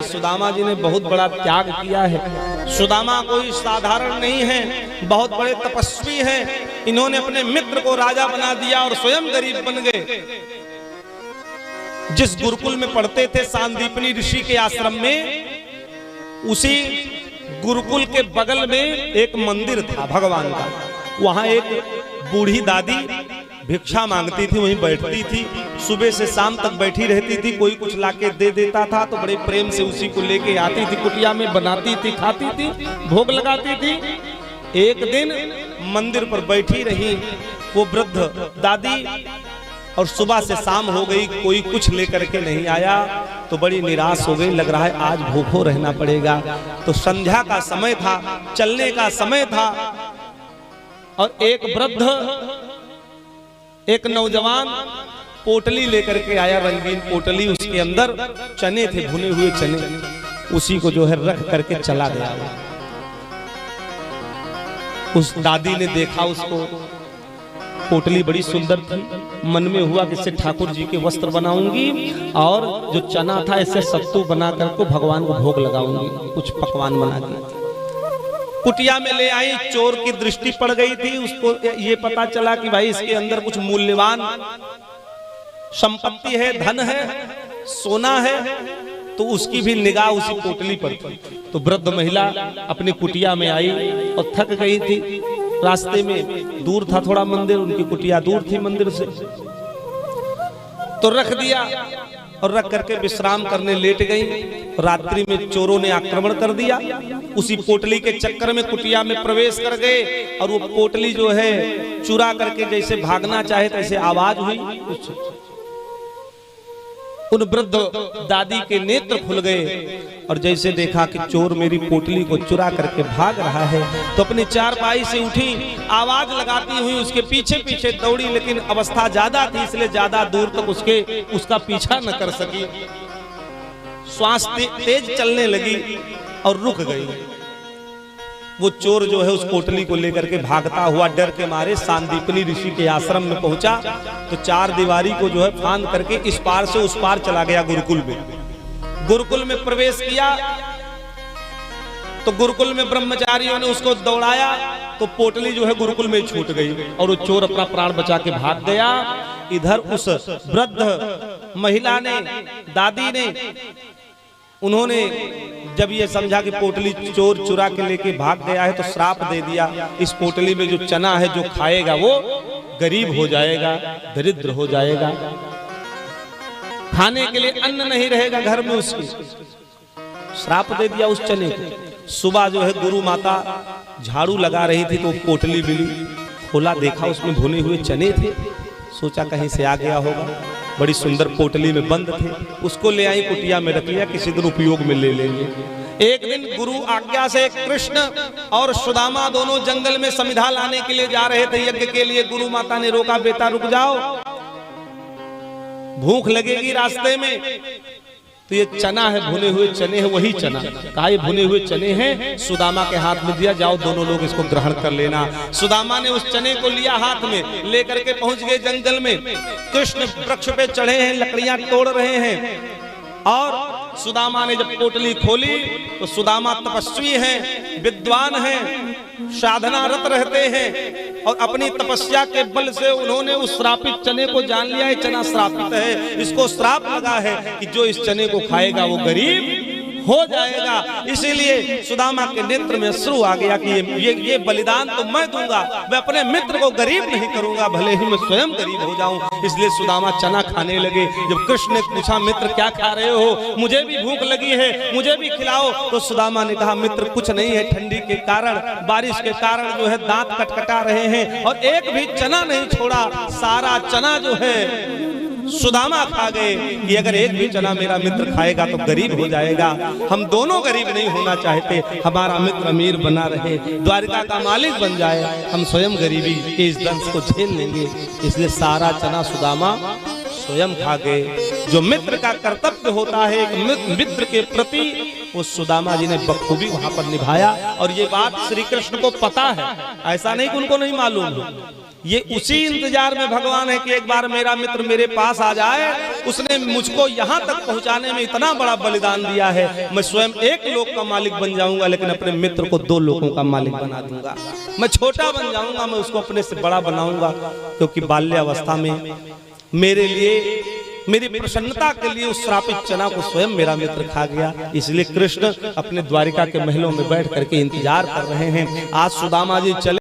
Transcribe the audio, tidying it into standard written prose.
सुदामा जी ने बहुत बड़ा त्याग किया है। सुदामा कोई साधारण नहीं है, बहुत बड़े तपस्वी हैं। इन्होंने अपने मित्र को राजा बना दिया और स्वयं गरीब बन गए। जिस गुरुकुल में पढ़ते थे सांदीपनी ऋषि के आश्रम में, उसी गुरुकुल के बगल में एक मंदिर था भगवान का। वहां एक बूढ़ी दादी भिक्षा मांगती थी, वहीं बैठती थी, सुबह से शाम तक बैठी रहती थी। कोई कुछ लाके दे देता था तो बड़े प्रेम से उसी को लेके आती थी, कुटिया में बनाती थी, खाती थी, भोग लगाती थी। एक दिन मंदिर पर बैठी रही वो वृद्ध दादी और सुबह से शाम हो गई, कोई कुछ लेकर के नहीं आया तो बड़ी निराश हो गई। लग रहा है आज भूखों रहना पड़ेगा। तो संध्या का समय था, चलने का समय था और एक वृद्ध, एक नौजवान पोटली लेकर के आया, रंगीन पोटली, उसके अंदर चने थे, भुने हुए चने। उसी को जो है रख करके चला गया। उस दादी ने देखा उसको, पोटली बड़ी सुंदर थी, मन में हुआ कि इससे ठाकुर जी के वस्त्र बनाऊंगी और जो चना था इससे सत्तू बना करके भगवान को भोग लगाऊंगी, कुछ पकवान बना के। कुटिया में ले आई, चोर की दृष्टि पड़ गई थी। उसको ये पता चला कि भाई इसके अंदर कुछ मूल्यवान संपत्ति है, धन है, सोना है, तो उसकी भी निगाह उसी पोटली पर थी। तो वृद्ध महिला अपनी कुटिया में आई और थक गई थी। रास्ते में दूर था थोड़ा मंदिर, उनकी कुटिया दूर थी मंदिर से, तो रख दिया और रख करके विश्राम करने लेट गई। रात्रि में चोरों ने आक्रमण कर दिया, उसी पोटली के चक्कर में कुटिया में प्रवेश कर गए और वो पोटली जो है चुरा करके जैसे भागना चाहे तैसे आवाज हुई। उन वृद्ध दादी के नेत्र खुल गए और जैसे देखा कि चोर मेरी पोटली को चुरा करके भाग रहा है, तो अपनी चारपाई से उठी, आवाज लगाती हुई उसके पीछे पीछे दौड़ी। लेकिन अवस्था ज्यादा थी इसलिए ज्यादा दूर तक उसका पीछा न कर सकी। श्वास तेज चलने लगी और रुक गई। वो चोर जो है उस पोटली को लेकर के भागता हुआ डर के मारे सांदीपनी ऋषि के आश्रम में पहुंचा। तो चार दीवारी को जो है फांद करके इस पार से उस पार चला गया गुरुकुल में। गुरुकुल में प्रवेश किया तो गुरुकुल में ब्रह्मचारियों ने उसको दौड़ाया तो पोटली जो है गुरुकुल में छूट गई और वो चोर अपना प्राण बचा के भाग गया। इधर उस वृद्ध महिला ने, दादी ने, उन्होंने जब ये समझा कि पोटली चोर चुरा के लेके भाग गया है तो श्राप दे दिया, इस पोटली में जो चना है जो खाएगा वो गरीब हो जाएगा, दरिद्र हो जाएगा, खाने के लिए अन्न नहीं रहेगा घर में उसकी। श्राप दे दिया उस चने को। सुबह जो है गुरु माता झाड़ू लगा रही थी तो पोटली मिली, खोला, देखा उसमें भुने हुए चने थे। सोचा कहीं से आ गया होगा, बड़ी सुंदर पोटली में बंद थे। उसको ले आई, कुटिया में रख लिया, किसी दिन उपयोग में ले लेंगे। एक दिन गुरु आज्ञा से कृष्ण और सुदामा दोनों जंगल में समिधा लाने के लिए जा रहे थे यज्ञ के लिए। गुरु माता ने रोका, बेटा रुक जाओ, भूख लगेगी रास्ते में। तो ये चना है, भुने हुए चने हैं, वही चना। कहा ये भुने हुए चने हैं, सुदामा के हाथ में दिया, जाओ दोनों लोग इसको ग्रहण कर लेना। सुदामा ने उस चने को लिया हाथ में, लेकर के पहुंच गए जंगल में। कृष्ण वृक्ष पे चढ़े हैं, लकड़ियां तोड़ रहे हैं और सुदामा ने जब पोटली खोली तो सुदामा तपस्वी हैं, विद्वान हैं, साधना रत रहते हैं और अपनी तपस्या के बल से उन्होंने उस श्रापित चने को जान लिया है, चना श्रापित है, इसको श्राप लगा है कि जो इस चने को खाएगा वो गरीब हो जाएगा। इसीलिए सुदामा के नेत्र में अश्रु आ गया कि ये बलिदान तो मैं दूंगा, मैं अपने मित्र को गरीब नहीं करूंगा, भले ही मैं स्वयं गरीब हो जाऊं। इसलिए सुदामा चना खाने लगे। जब कृष्ण ने पूछा मित्र क्या खा रहे हो, मुझे भी भूख लगी है, मुझे भी खिलाओ। तो सुदामा ने कहा मित्र कुछ नहीं है, ठंडी के कारण, बारिश के कारण जो है दांत कटकटा रहे हैं और एक भी चना नहीं छोड़ा, सारा चना जो है सुदामा खा गए कि अगर एक भी चना मेरा मित्र खाएगा तो गरीब हो जाएगा। हम दोनों गरीब नहीं होना चाहते, हमारा मित्र अमीर बना रहे, द्वारिका का मालिक बन जाए, हम स्वयं गरीबी के इस दंश को झेल लेंगे। इसलिए सारा चना सुदामा स्वयं खा गए। जो मित्र का कर्तव्य होता है एक मित्र के प्रति, वो सुदामा जी ने बखूबी वहां पर निभाया। और ये बात श्री कृष्ण को पता है, ऐसा नहीं कि उनको नहीं मालूम है, ये उसी इंतजार में भगवान है कि एक बार मेरा मित्र मेरे पास आ जाए। उसने मुझको यहाँ तक पहुँचाने में इतना बड़ा बलिदान दिया है, मैं स्वयं एक लोक का मालिक बन जाऊंगा, लेकिन अपने मित्र को 2 लोकों का मालिक बना दूंगा। मैं छोटा बन जाऊंगा, मैं उसको अपने से बड़ा बनाऊंगा, क्योंकि बाल्यावस्था में मेरे लिए, मेरी प्रसन्नता के लिए उस श्रापित चना को स्वयं मेरा मित्र खा गया। इसलिए कृष्ण अपने द्वारिका के महलों में बैठ करके इंतजार कर रहे हैं। आज सुदामा जी चले